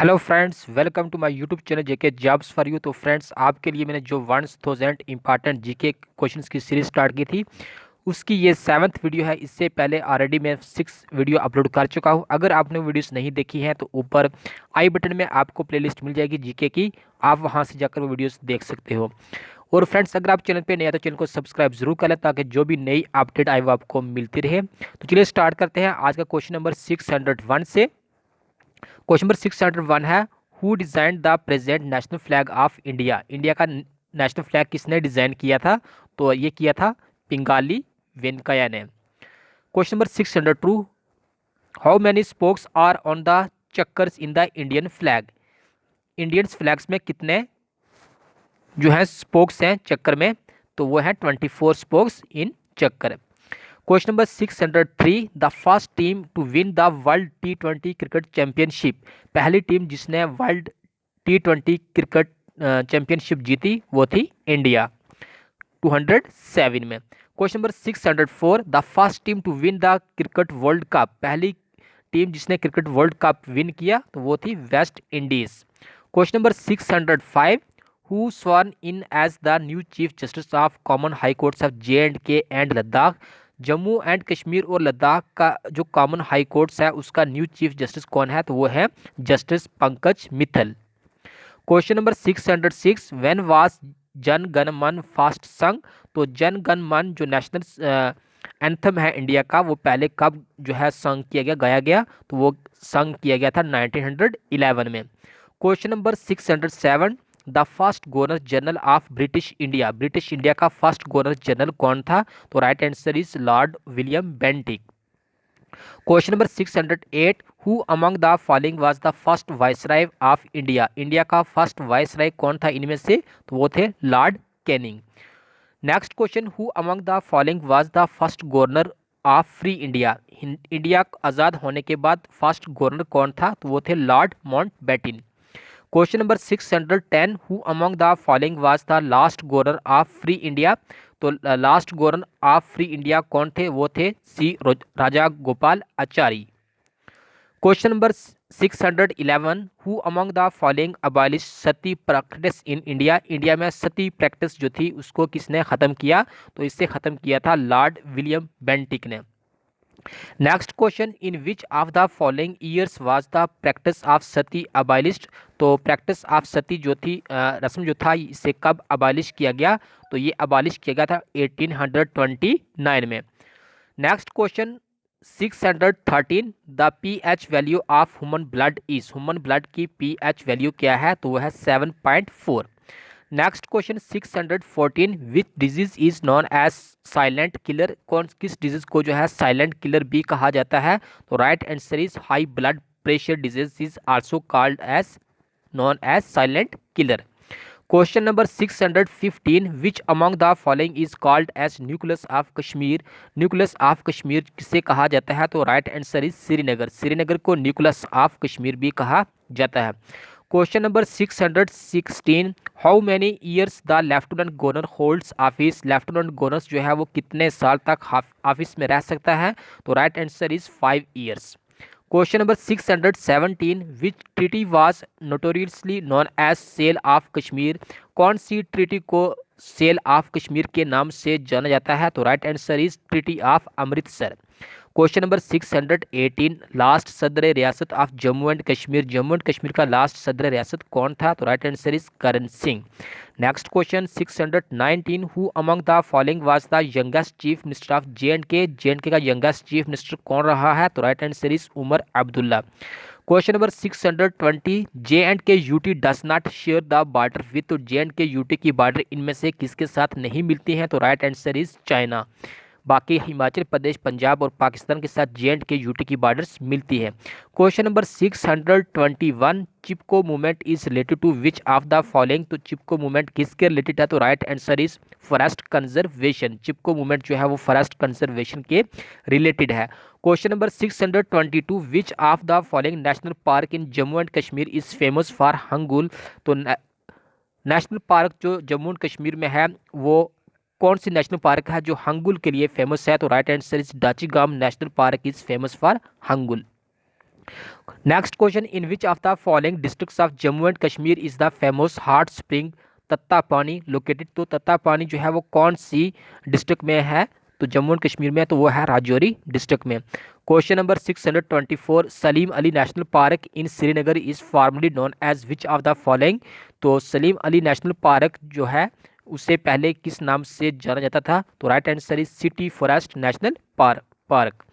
Hello friends, welcome to my YouTube channel JK jobs for you. तो friends, आपके लिए मैंने जो 1000 इंपॉर्टेंट जीके क्वेश्चंस की सीरीज स्टार्ट की थी, उसकी ये 7th वीडियो है। इससे पहले ऑलरेडी मैं 6 वीडियो अपलोड कर चुका हूँ। अगर आपने वीडियोस नहीं देखी हैं तो ऊपर आई बटन में आपको प्लेलिस्ट मिल जाएगी जीके की, आप वहाँ से जाकर वो वीडियोस देख सकते हो। और फ्रेंड्स, अगर आप चैनल पे नए हैं तो चैनल को सब्सक्राइब जरूर कर लें ताकि जो भी नई अपडेट आए वो आपको मिलती रहे। तो चलिए स्टार्ट करते हैं आज का क्वेश्चन नंबर 601 से। क्वेश्चन नंबर 601 है, who design the present national flag of India. India का नेशनल फ्लैग किसने डिजाइन किया था? तो ये किया था पिंगाली वेंकैया ने। Question number 602, how many spokes are on the chakras in the Indian flag. Indian flags में कितने जो है स्पोक्स हैं चक्कर में? तो वो है 24 स्पोक्स इन चक्कर। Question number 603, the first team to win the world T20 cricket championship. पहली टीम जिसने वर्ल्ड T20 क्रिकेट चैंपियनशिप जीती वो थी इंडिया 207 में। Question number 604, the first team to win the cricket world cup. पहली team जिसने cricket world cup win किया तो वो थी West Indies. Question number 605, who sworn in as the new chief justice of common high courts of J&K and Ladakh. Jammu and Kashmir और लद्दाख का जो common high courts है उसका न्यू चीफ जस्टिस कौन है? तो वो है justice Pankaj Mittal. Question number 606, when was Jana Gana मन फर्स्ट संग। तो जन गण मन जो नेशनल एंथम है इंडिया का, वो पहले कब जो है संग किया गया, गाया गया? तो वो संग किया गया था 1911 में। Question number 607, the first governor general of British India. British India का फर्स्ट गवर्नर जनरल कौन था? तो right answer is Lord William Bentinck. Question number 608, who among the following was the first viceroy of India. India का first viceroy कौन था इनमें से? तो वो थे Lord Canning. Next question, who among the following was the first governor of free India. India आज़ाद होने के बाद फर्स्ट गवर्नर कौन था? तो वो थे Lord Mountbatten. Question number 610, who among the following was the last governor of free India. तो last governor of free India कौन थे? वो थे C Rajagopalachari. Question number 611, who among the following abolish sati practice in India. India में sati practice जो थी उसको किसने ख़त्म किया? तो इससे ख़त्म किया था लॉर्ड विलियम बेंटिक ने। Next question, in which of the following years was the practice of Sati abolished. तो प्रैक्टिस ऑफ सती जो थी रस्म जो था इसे कब अबॉलिश किया गया? तो ये अबॉलिश किया गया था 1829 में। Next question 613, the pH value of human blood is. Human blood की पीएच वैल्यू क्या है? तो वह है 7.4। Next question 614, which disease is known as silent killer. कौन किस डिजीज को जो है साइलेंट किलर भी कहा जाता है? तो right answer is high blood pressure disease is also called as known as silent killer. Question number 615, which among the following is called as nucleus of Kashmir. Nucleus of Kashmir किसे कहा जाता है? तो right answer is Srinagar. Srinagar को nucleus of Kashmir भी कहा जाता है। Question number 616, how many years the lieutenant governor holds office. Lieutenant governor जो है वो कितने साल तक ऑफिस में रह सकता है? तो right answer is 5 years. Question number 617, which treaty was notoriously known as sale of Kashmir. कौन सी ट्रीटी को सेल ऑफ कश्मीर के नाम से जाना जाता है? तो right answer is treaty of Amritsar. Question number 618, last Sadar Riyasat of Jammu and Kashmir. Jammu and Kashmir का लास्ट सदर रियासत कौन था? तो right answer is Karan Singh. Next question 619, who among the following was the youngest chief minister of J&K। J&K का यंगेस्ट चीफ मिनिस्टर कौन रहा है? तो right answer is Omar Abdullah. Question number 620, J&K UT does not share the border with. J&K UT की border इनमें से किसके साथ नहीं मिलती हैं? तो राइट आंसर इज चाइना। बाकी हिमाचल प्रदेश, पंजाब और पाकिस्तान के साथ J&K UT की बॉर्डर्स मिलती है। Question number 621, Chipko movement is related to which of the following. तो चिपको मूवमेंट किसके रिलेटेड है? तो right answer is forest conservation. Chipko movement जो है वो फॉरेस्ट कंजर्वेशन के रिलेटेड है। Question number 622, which of the following national park in Jammu and Kashmir is famous for hangul. तो नेशनल पार्क जो जम्मू एंड कश्मीर में है वो कौन सी नेशनल पार्क है जो हंगुल के लिए फेमस है? तो right answer is Dachigam national park is famous for hangul. Next question, in which of the following districts of Jammu and Kashmir is the famous hot spring Tatta Pani located. तो तत्ता पानी जो है वो कौन सी डिस्ट्रिक्ट में है, तो जम्मू एंड कश्मीर में, तो वो है राजौरी डिस्ट्रिक्ट में। Question number 624, Salim Ali national park in Srinagar is formerly known as which of the following. तो सलीम अली नेशनल पार्क जो है उसे पहले किस नाम से जाना जाता था, तो right answer is city forest national park.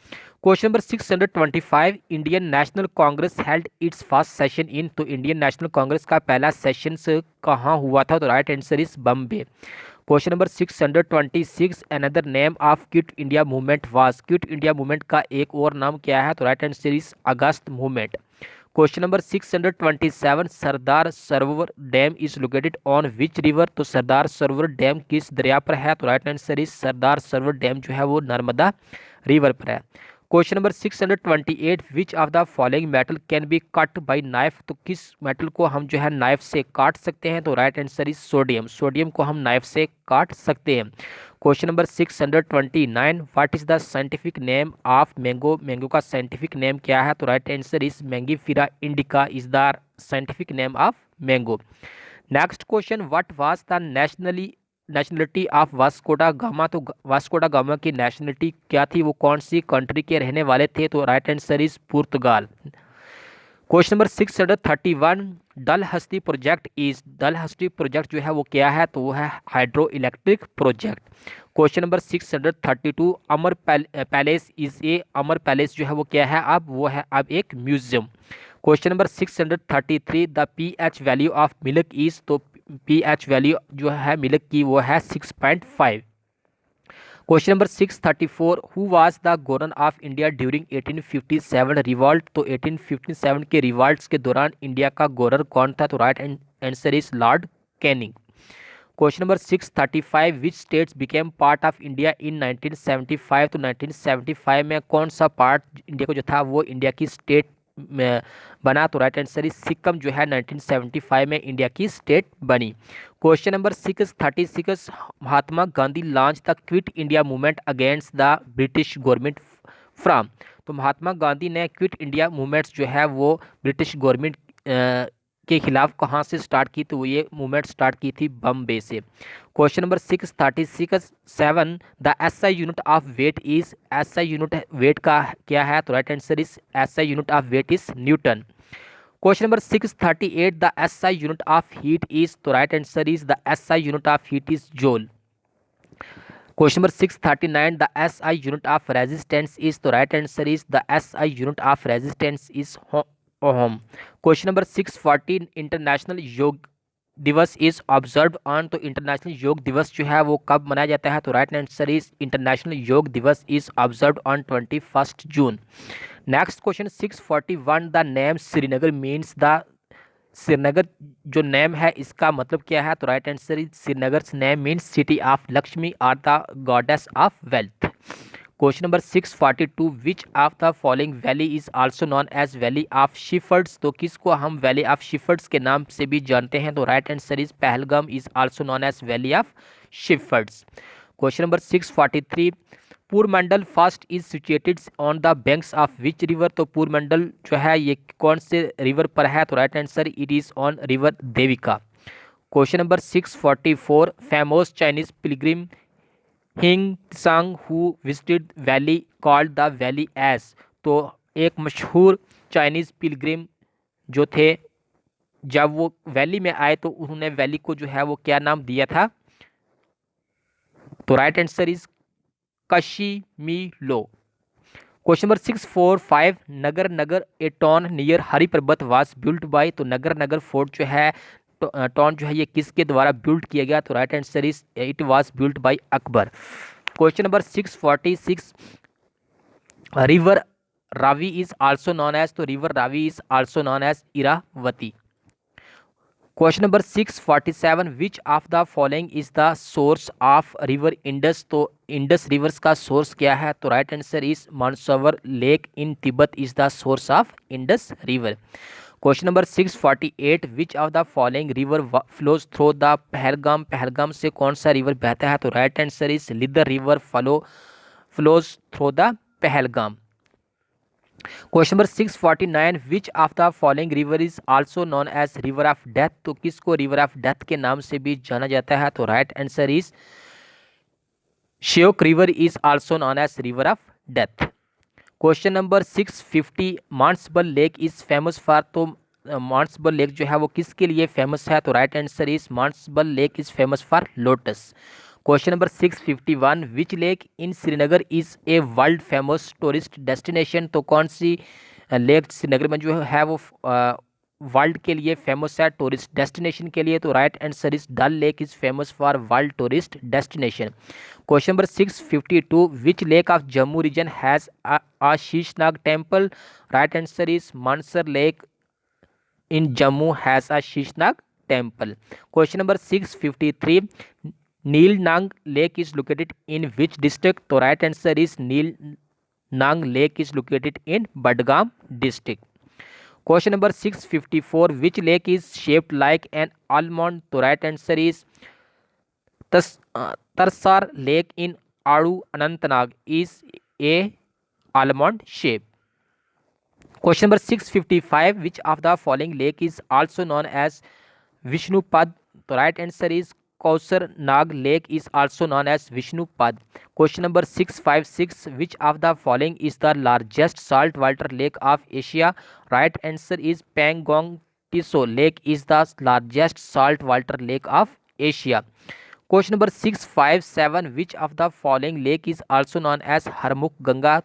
Question number 625, Indian national Congress held it's first session in. तो इंडियन नेशनल कांग्रेस का पहला सेशन कहाँ हुआ था, तो right answer is Bombay. Question number 626, another name of quit India movement was. Quit India movement का एक और नाम क्या है, तो right answer is August movement. Question number 627, Sardar Sarovar dam is located on which river. तो सरदार सरोवर डैम किस दरिया पर है, तो right answer is Sardar Sarovar dam जो है वो नर्मदा रिवर पर है। Question number 628, which of the following metal can be cut by knife. तो किस मेटल को हम जो है नाइफ से काट सकते हैं, तो right answer is sodium. Sodium को हम नाइफ से काट सकते हैं। Question number 629, what is the scientific name of mango. Mango का साइंटिफिक नेम क्या है, तो right answer is Mangifera indica is the scientific name of mango. Next question, what was the nationality of Vasco da Gama. तो Vasco da Gama की nationality क्या थी, वो कौन सी कंट्री के रहने वाले थे, तो right answer is Portugal. Question number 631, डल हस्ती प्रोजेक्ट इज। डल हस्ती प्रोजेक्ट जो है वो क्या है, तो वो है hydro electric project. Question number 632, Amar palace is a. Amar palace जो है वो क्या है, अब वो है अब एक museum. Question number 633, the pH value of milk is. तो पीएच वैल्यू जो है मिल्क की वो है 6.5। Question number 634, who was the governor of India during 1857 revolt. तो 1857 के रिवॉल्ट्स के दौरान इंडिया का गवर्नर कौन था, तो right answer is Lord Canning. Question number 635, which states became part of India इन 1975। तो 1975 में कौन सा पार्ट इंडिया को जो था वो इंडिया की स्टेट में बना, तो राइट आंसर इज सिक्किम जो है 1975 में इंडिया की स्टेट बनी। Question number 636, Mahatma Gandhi launch the quit India movement against the British government from. तो महात्मा गांधी ने क्विट इंडिया मूवमेंट्स जो है वो ब्रिटिश गवर्नमेंट के खिलाफ कहाँ से स्टार्ट की, तो ये मूवमेंट स्टार्ट की थी बम्बे से। Question number 637, the SI unit of weight is. SI unit weight का क्या है, तो right answer is SI unit of weight is newton. Question number 638, the SI unit of heat is. तो right answer is the SI unit of heat is joule. Question number 639, the SI unit of resistance is. तो right answer is the SI unit of resistance is ohm. Question number 640, international yoga Divas is observe on. तो international yoga दिवस जो है वो कब मनाया जाता है, तो right answer is international yoga Divas is observe on 21 June. Next question 641, the name Srinagar means. The Srinagar जो नेम है इसका मतलब क्या है, तो right answer is Srinagar name means city of Lakshmi और the goddess of wealth. Question number 642, which of the following valley is also known as valley of shepherds. तो किसको हम वैली ऑफ शिफर्ड्स के नाम से भी जानते हैं, तो right answer is Pahalgam is also known as valley of shepherds. Question number 643, Purmandal fast is situated on the banks of which river. तो पूरमंडल जो है ये कौन से रिवर पर है, तो right answer it is on river Devika. Question number 644, famous Chinese pilgrim Hiuen Tsang who visited valley called the valley as. तो एक मशहूर चाइनीज पिलग्रिम जो थे जब वो वैली में आए तो उन्होंने वैली को जो है वो क्या नाम दिया था, तो राइट आंसर इज कशीमीलो। Question number 645, Nagar Nagar a town near Hari Parbat was built bye. तो नगर नगर फोर्ट जो है टाउन जो है ये किसके द्वारा बिल्ड किया गया, तो right answer is it was built by Akbar. Question number 646, river Ravi is also known as. तो river Ravi is also known as Iravati. Question number 647, which of the following is the source of river Indus. तो Indus rivers का source क्या है, तो right answer is Mansarovar lake in Tibet is the source of Indus river. Question number 648, which of the following river flows through the Pahalgam. Pahalgam से कौन सा river बहता है, तो right answer is Lidder river flows through the Pahalgam. Question number 649, which of the following river is also known as river of death, तो किसको river of death के नाम से भी जाना जाता है, तो right answer is Shyok river is also known as river of death. Question number 650, Manasbal lake is famous for, तो मानसबल लेक जो है वो किसके लिए फेमस है, तो right answer is Manasbal lake is famous for lotus. Question number 651, which lake in Srinagar is a world famous tourist destination, तो कौन सी लेक श्रीनगर में जो है वो वर्ल्ड के लिए फेमस है टूरिस्ट डेस्टिनेशन के लिए, तो right answer is Dal lake is famous for world tourist destination. Question number 652, which lake of Jammu region has a Sheshnag temple, right answer is Mansar lake in Jammu has a Sheshnag temple. Question number 653, Nilnag lake is located in which district, तो right answer is Nilnag lake is located in Budgam district. Question number 654, which lake is shaped like N almond, तो right answer is Tarsar lake in Aru Anantnag is a almond shape. Question number 655, which of the following lake is also known as Vishnupad, तो right answer is Kausar Nag lake is also known as Vishnupad. Question number 656, which of the following is the largest salt water lake of Asia, right answer is Pangong Tso lake is the largest salt water lake of Asia. Question number 657, which of the following lake is also known as Harmukh Ganga,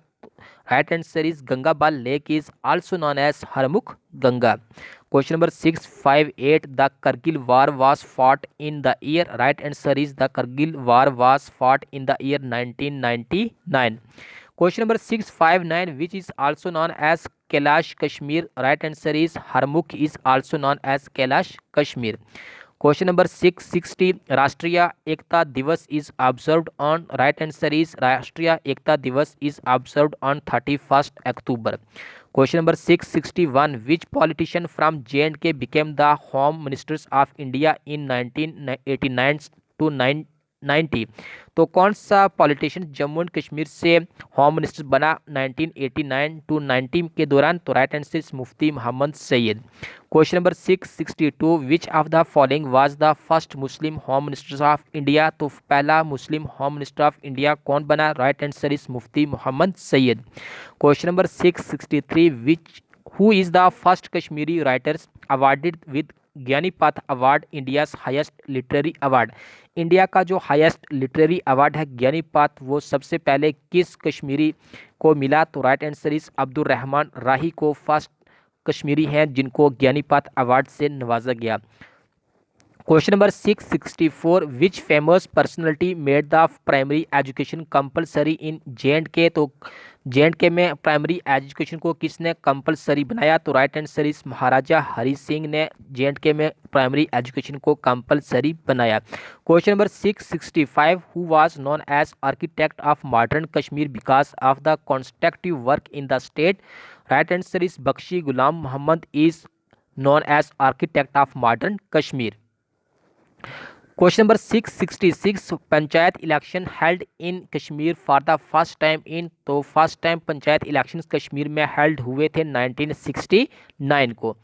right answer is Gangabal lake is also known as Harmukh Ganga. Question number 658, the Kargil war was fought in the year, right answer is the Kargil war was fought in the year 1999। Question number 659, which is also known as Kailash Kashmir, right answer is Harmukh is also known as Kailash Kashmir. Question number 660, राष्ट्रीय Ekta Diwas is observed on, right answer is Rashtriya Ekta Diwas is observed on 31 October. Question number 661, which politician from J&K became the home ministers of India in 1989 to 1990, तो कौन सा politician Jammu and Kashmir से home minister बना 1989 to 90 के दौरान, तो right answer is Mufti Mohammad Sayeed. Question number 662, which of the following was the first Muslim home minister of India, तो पहला Muslim home minister of India कौन बना, right answer is Mufti Mohammad Sayeed. Question number 663, which who is the first Kashmiri writers awarded with Jnanpith award India's highest literary award, India का जो highest literary award है ज्ञानीपथ वो सबसे पहले किस कश्मीरी को मिला, तो right answer is Abdul Rahman Rahi को फर्स्ट कश्मीरी हैं जिनको ज्ञानीपथ अवार्ड से नवाजा गया। Question number 664, which famous personality made the primary education compulsory in J&K, तो J&K में प्राइमरी एजुकेशन को किसने कंपलसरी बनाया, तो right answer is Maharaja Hari Singh ने J&K में प्राइमरी एजुकेशन को कंपलसरी बनाया। Question number 665, who was known as architect of modern Kashmir because of the constructive work in the state, right answer is Bakshi Ghulam Mohammad is known as architect of modern Kashmir. Question number 666, panchayat election held in Kashmir for the first time in, तो first time panchayat election Kashmir में held हुए थे 1969 को।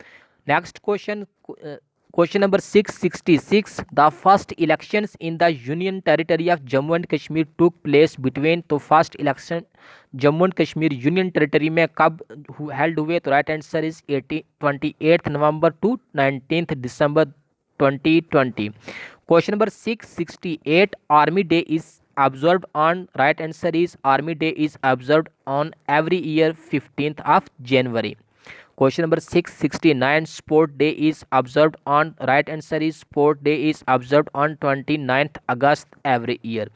Next question, question number 666, the first elections in the union territory of Jammu and Kashmir took place between, तो first election Jammu and Kashmir union territory में कब held हुए, तो right answer is 28 November to 19 December 2020। Question number 668, army day is observed on, right answer is army day is observed on every year 15th of January. Question number 669, sport day is observed on, right answer is sport day is observed on 29th August every year.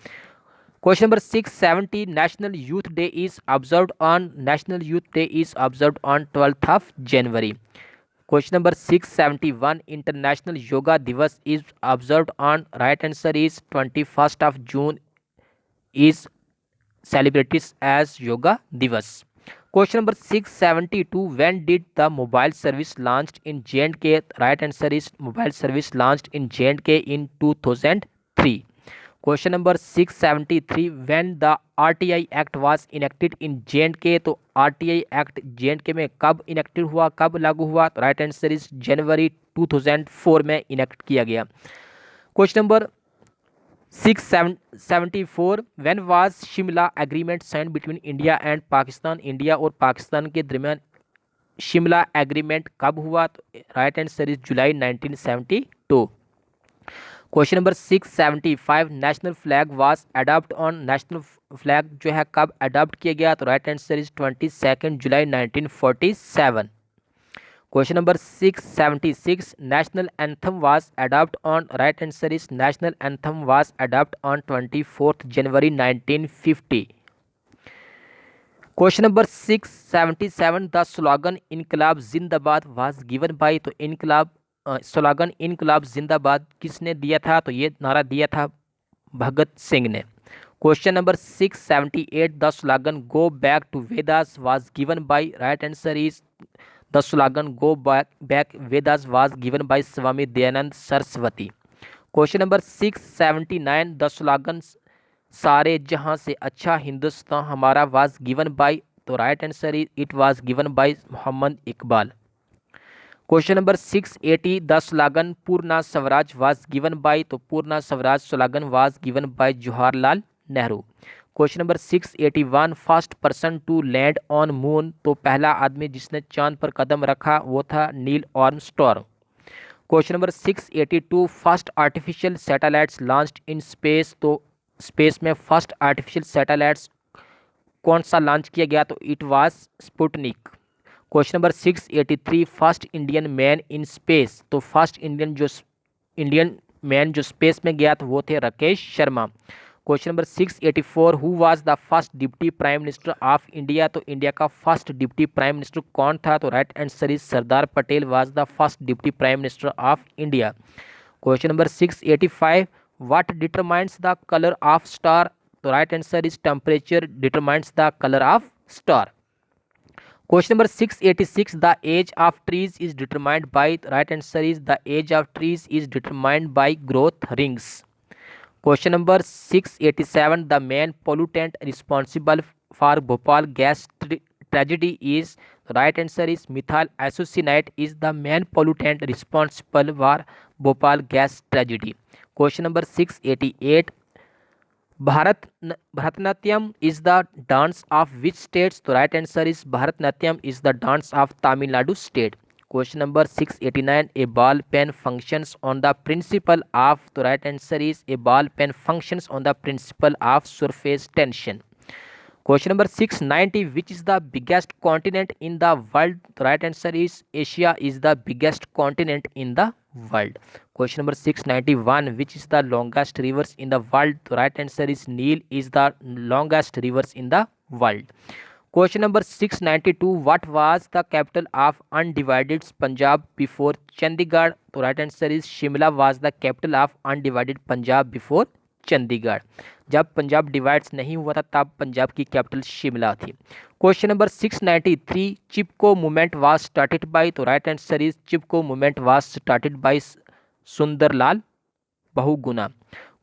Question number 670, national youth day is observed on, national youth day is observed on 12th of January. Question number 671, international yoga divas is observed on, right answer is 21st of June is celebrated as yoga divas. Question number 672, when did the mobile service launched in J&K, right answer is mobile service launched in J&K in 2003. Question number 673, when the RTI act was enacted in J&K, तो RTI act J&K में कब enacted हुआ, कब लागू हुआ, तो right answer is जनवरी 2004 में enact किया गया। Question number 674, when was Shimla agreement sign between India and Pakistan, India और पाकिस्तान के दरमियान शिमला एग्रीमेंट कब हुआ, तो right answer is July 1972। Question number 675, national flag was adopt on, national flag जो है कब अडॉप्ट किया गया, तो right answer is 22 July 1947। Question number 676, national anthem was adopt on, right answer is national anthem was adopt on 24 January 1950। Question number 677, the slogan इनकलाब जिंदाबाद was given by, तो इनकलाब स्लोगन इनकलाब जिंदाबाद किसने दिया था, तो ये नारा दिया था भगत सिंह ने। Question number 678, the slogan go back to Vedas was given by, right answer is the slogan go back Vedas was given by Swami Dayanand Saraswati. Question number 679, the slogan सारे जहां से अच्छा हिंदुस्तान हमारा वाज गिवन बाय, तो right answer is it was given by Mohammad Iqbal. Question number 680, the slogan Purna Swaraj was given by, तो Purna Swaraj slogan was given bye Jawaharlal Nehru. Question number 681, first person to land on moon, तो पहला आदमी जिसने चांद पर कदम रखा वो था Neil Armstrong. Question number 682, first artificial satellites launched in space, तो स्पेस में फर्स्ट आर्टिफिशियल सैटेलाइट्स कौन सा लॉन्च किया गया, तो it was Sputnik. Question number 683, first Indian man in space, तो फर्स्ट इंडियन मैन जो स्पेस में गया था वो थे Rakesh Sharma. Question number 684, who was the first deputy prime minister of India, तो इंडिया का फर्स्ट डिप्टी प्राइम मिनिस्टर कौन था, तो right answer is Sardar Patel was the first deputy prime minister of India. Question number 685, what determines the colour of star, तो right answer is temperature determines the colour of star. Question number 686, the age of trees is determined by, right answer is the age of trees is determined by growth rings. Question number 687, the main pollutant responsible for Bhopal gas tragedy is, right answer is methyl isocyanate is the main pollutant responsible for Bhopal gas tragedy. Question number 688, Bharatanatyam is the dance of which states, तो right answer is Bharatanatyam is the dance of Tamil Nadu state. Question number 689, a ball pen functions on the principle of, तो right answer is a ball pen functions on the principle of surface tension. Question number 690, which is the biggest continent in the world, तो right answer is Asia is the biggest continent in the world. Question number 691, which is the longest rivers in the world, तो right answer is Nile is the longest rivers in the world. Question number 692, what was the capital of undivided Punjab before Chandigarh, तो right answer is Shimla was the capital of undivided Punjab before Chandigarh. जब Punjab divides नहीं हुआ था तब पंजाब की capital Shimla थी। Question number 693, Chipko movement was started by, तो right answer is Chipko movement was started by Sunderlal Bahuguna.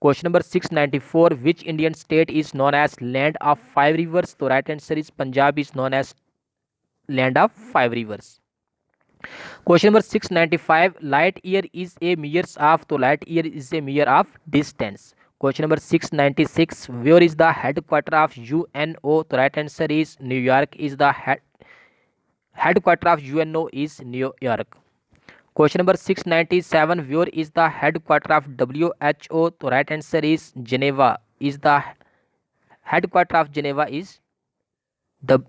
Question number 694, which Indian state is known as land of 5 rivers, तो right answer is Punjab is known as land of 5 rivers. Question number 695, light year is a measures of, तो light year is a measure of distance. Question number 696, where is the headquarter of UNO, तो right answer is New York is the headquarter of UNO is New York. Question number 697, where is the headquarter of WHO, तो right answer is Geneva is the headquarter of Geneva is the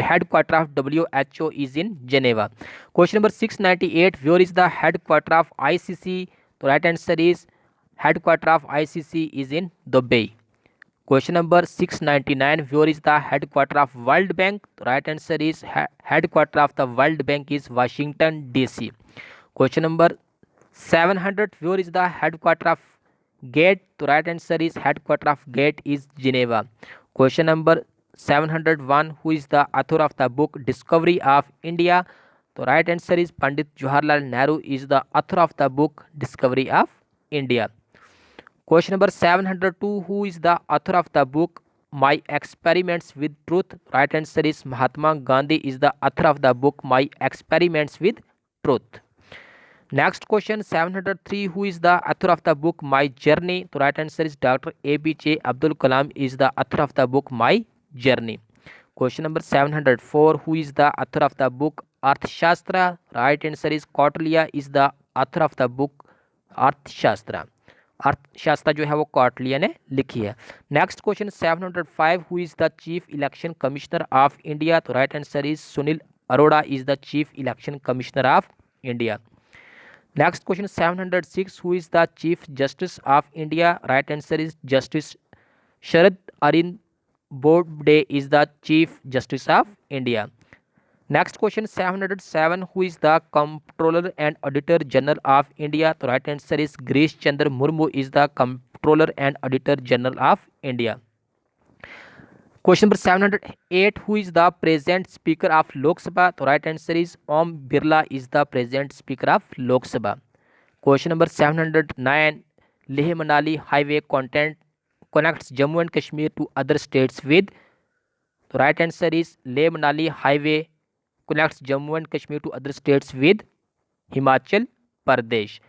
headquarter of WHO is in Geneva. Question number 698, where is the headquarter of ICC, तो right answer is headquarter of ICC is in Dubai. Question number 699, where is the headquarter of World Bank, तो right answer is headquarter of the World Bank is Washington DC. Question number 700, where is the headquarter of GATE, तो right answer is headquarter of GATE is Geneva. Question number 701, who is the author of the book Discovery of India, तो right answer is Pandit Jawaharlal Nehru is the author of the book Discovery of India. Question number 702, who is the author of the book my experiments with truth? Right answer is Mahatma Gandhi is the author of the book my experiments with truth. Next question 703, who is the author of the book my journey? तो right answer is doctor APJ Abdul Kalam is the author of the book my journey. Question number 704, who is the author of the book Arthashastra? Right answer is Kautilya is the author of the book Arthashastra. Arthashastra जो है वो कौटिल्य ने लिखी है। Next question 705, who is the chief election commissioner of India? तो right answer is Sunil Arora is the chief election commissioner of India. Next question 706, who is the chief justice of India? Right answer is justice Sharad Arvind Bobde is the chief justice of India. Next question 707, who is the controller and auditor general of India? तो right answer is Girish Chandra Murmu is the controller and auditor general of India. Question number 708, who is the present speaker of Lok Sabha? तो right answer is Om Birla is the present speaker of Lok Sabha. Question number 709, Leh Manali highway connects Jammu and Kashmir to other states with? तो right answer is Leh Manali highway connects Jammu and Kashmir to other states with Himachal Pradesh.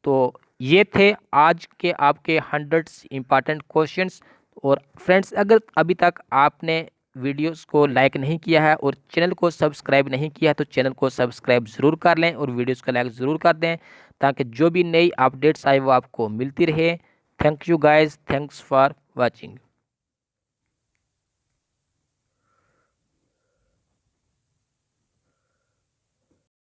तो ये थे आज के आपके 100 important questions. और friends, अगर अभी तक आपने वीडियोस को लाइक नहीं किया है और चैनल को सब्सक्राइब नहीं किया है तो चैनल को सब्सक्राइब ज़रूर कर लें और वीडियोस को लाइक ज़रूर कर दें ताकि जो भी नई अपडेट्स आए वो आपको मिलती रहे। Thank you guys, thanks for watching.